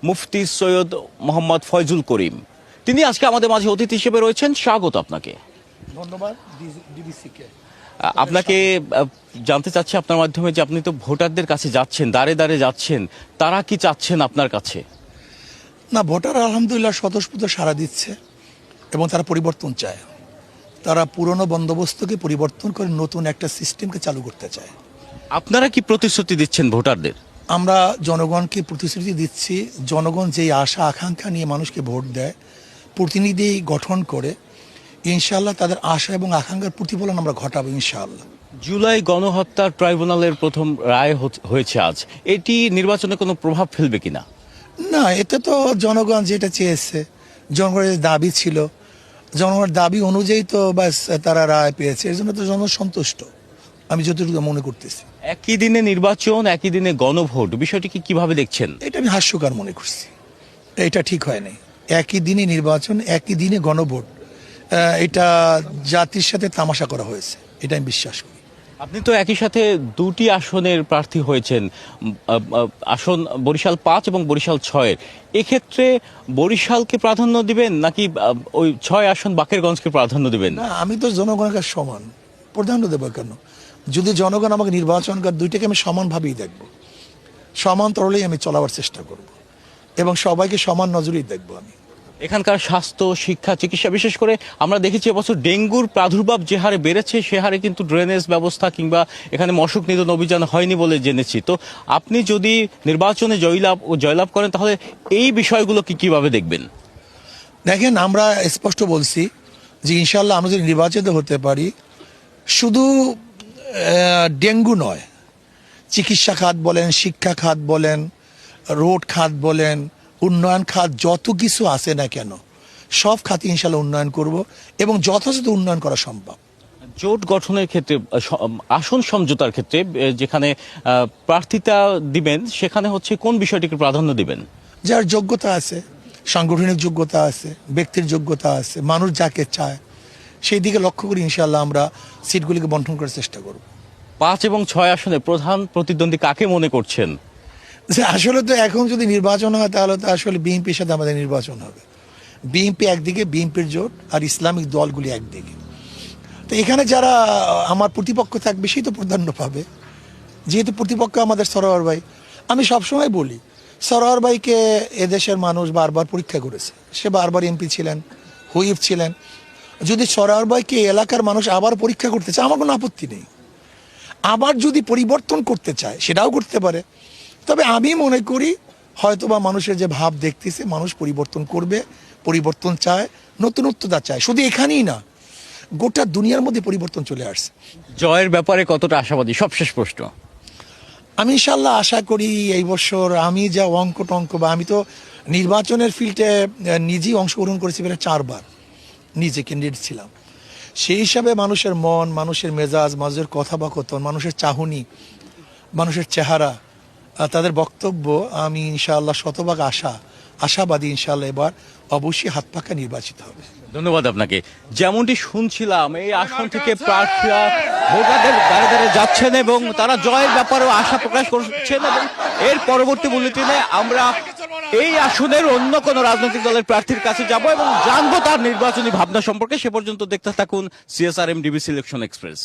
মুফতি সৈয়দ মোহাম্মদ ফয়জুল করিম। তিনি আজকে আমাদের মাঝে অতিথি হিসেবে রয়েছেন। স্বাগত আপনাকে। ধন্যবাদ ডিবিসিকে। আপনাকে জানতে চাচ্ছি আপনার মাধ্যমে যে আপনি তো ভোটারদের কাছে যাচ্ছেন, দাঁড়ে দাঁড়ে যাচ্ছেন, তারা কি চাচ্ছেন আপনার কাছে? না, ভোটার আলহামদুলিল্লাহ স্বতঃস্ফূর্ত সাড়া দিচ্ছে এবং তারা পরিবর্তন চায়। তারা পুরনো বন্দোবস্তকে পরিবর্তন করে নতুন একটা সিস্টেমকে চালু করতে চায়। আপনারা কি প্রতিশ্রুতি দিচ্ছেন ভোটারদের? আমরা জনগণকে প্রতিশ্রুতি দিচ্ছি, জনগণ যেই আশা আকাঙ্ক্ষা নিয়ে মানুষকে ভোট দেয়, প্রতিনিধি গঠন করে ইনশাআল্লাহ তাদের আশা এবং আকাঙ্ক্ষার প্রতিফলন আমরা ঘটাবো ইনশাআল্লাহ। জুলাই গণহত্যা ট্রাইব্যুনালের প্রথম রায় হয়েছে আজ, এটি নির্বাচনে কোনো প্রভাব ফেলবে কিনা? না, এতে তো জনগণ যেটা চেয়েছে, জনগণের দাবি ছিল, জনগণের দাবি অনুযায়ী তো ব্যাস তারা রায় পেয়েছে, এর জন্য তো জনগণ সন্তুষ্ট আমি যতটুকু মনে করতেছি। একই দিনে নির্বাচন, একই দিনে গণভোট, বিষয়টিকে কিভাবে দেখছেন? এটা আমি হাস্যকর মনে করছি, এটা ঠিক হয় নাই। একই দিনে নির্বাচন, একই দিনে গণভোট, এটা জাতির সাথে তামাশা করা হয়েছে, এটা আমি বিশ্বাস করি। আপনি তো একই সাথে দুটি আসনের প্রার্থী হয়েছেন, আসন বরিশাল 5 এবং বরিশাল 6-এর। এক্ষেত্রে বরিশালকে প্রাধান্য দিবেন নাকি ওই 6 আসন বাকেরগঞ্জকে প্রাধান্য দিবেন? না, আমি তো জনগণের কাছে সমান, প্রাধান্য দেবো কেন? যদি জনগণ আমাকে নির্বাচন করে, দুইটাকে আমি সমানভাবেই দেখব, সমান তরলেই আমি চলাবার চেষ্টা করব এবং সবাইকে সমান নজরেই দেখব আমি। এখানকার স্বাস্থ্য, শিক্ষা, চিকিৎসা, বিশেষ করে আমরা দেখেছি এবছর ডেঙ্গুর প্রাদুর্ভাব যে হারে বেড়েছে, সে হারে কিন্তু ড্রেনেজ ব্যবস্থা কিংবা এখানে মশক নিধন অভিযান হয়নি বলে জেনেছি। তো আপনি যদি নির্বাচনে জয়লাভ করেন, তাহলে এই বিষয়গুলো কিভাবে দেখবেন? দেখেন, আমরা স্পষ্ট বলছি যে ইনশাল্লাহ আমরা যদি নির্বাচিত হতে পারি, শুধু ডেঙ্গু নয়, চিকিৎসা খাত বলেন, শিক্ষা খাত বলেন, রোড খাত বলেন, উন্নয়ন খাত, যত কিছু আছে না কেন সব খাতে ইনশাল্লাহ উন্নয়ন করব এবং যথাযথ উন্নয়ন করা সম্ভব। জোট গঠনের ক্ষেত্রে, আসন সমঝোতার ক্ষেত্রে যেখানে প্রার্থিতা দিবেন, সেখানে হচ্ছে কোন বিষয়টিকে প্রাধান্য দিবেন? যার যোগ্যতা আছে, সাংগঠনিক যোগ্যতা আছে, ব্যক্তির যোগ্যতা আছে, মানুষ যাকে চায় সেই দিকে লক্ষ্য করে ইনশাল্লাহ আমরা সিটগুলিকে বন্টন করার চেষ্টা করব। 5 এবং 6 আসনে প্রধান প্রতিদ্বন্দ্বী কাকে মনে করছেন? যে আসলে তো এখন যদি নির্বাচন হয়, তাহলে তো আসলে বিএনপির সাথে আমাদের নির্বাচন হবে। বিএনপি একদিকে, বিএনপির জোট, আর ইসলামিক দলগুলি একদিকে। তো এখানে যারা আমার প্রতিপক্ষ থাকবে সেই তো প্রাধান্য পাবে, যেহেতু প্রতিপক্ষ আমাদের সরোয়ার ভাই। আমি সবসময় বলি, সরোয়ার ভাইকে এদেশের মানুষ বারবার পরীক্ষা করেছে, সে বারবার এমপি ছিলেন, হুইপ ছিলেন। যদি সরোয়ার ভাইকে এলাকার মানুষ আবার পরীক্ষা করতে চায়, আমার কোনো আপত্তি নেই। আবার যদি পরিবর্তন করতে চায়, সেটাও করতে পারে। তবে আমি মনে করি হয়তোবা মানুষের যে ভাব দেখতেছে, মানুষ পরিবর্তন করবে, পরিবর্তন চায়, নতুনত্বতা চায়। শুধু এখানেই না, গোটা দুনিয়ার মধ্যে পরিবর্তন চলে আসছে। জয়ের ব্যাপারে কতটা আশাবাদী? সবশেষ প্রশ্ন। আমি ইনশাল্লাহ আশা করি এই বছর আমি যা অঙ্ক বা আমি তো নির্বাচনের ফিল্ডে নিজেই অংশগ্রহণ করেছি প্রায় 4 বার, নিজে ক্যান্ডিডেট ছিলাম। সেই হিসাবে মানুষের মন, মানুষের মেজাজ, মানুষের কথাবাকথন, মানুষের চাহনি, মানুষের চেহারা, তাদের বক্তব্য, আমি ইনশাআল্লাহ শতভাগ আশাবাদী ইনশাআল্লাহ এবার অবশ্যই হাত পাকা নির্বাচিত হবে। ধন্যবাদ আপনাকে। যেমনটি শুনছিলাম, এই আসন থেকে প্রার্থীরা ভোটারদের দাঁড়ে দাঁড়ে যাচ্ছেন এবং তারা জয়ের ব্যাপারেও আশা প্রকাশ করছেন। এবং এর পরবর্তী বুলেটিনে আমরা এই আসনের অন্য কোনো রাজনৈতিক দলের প্রার্থীর কাছে যাব এবং জানবো তার নির্বাচনী ভাবনা সম্পর্কে। সে পর্যন্ত দেখতে থাকুন CSRM ডিবিসি ইলেকশন এক্সপ্রেস।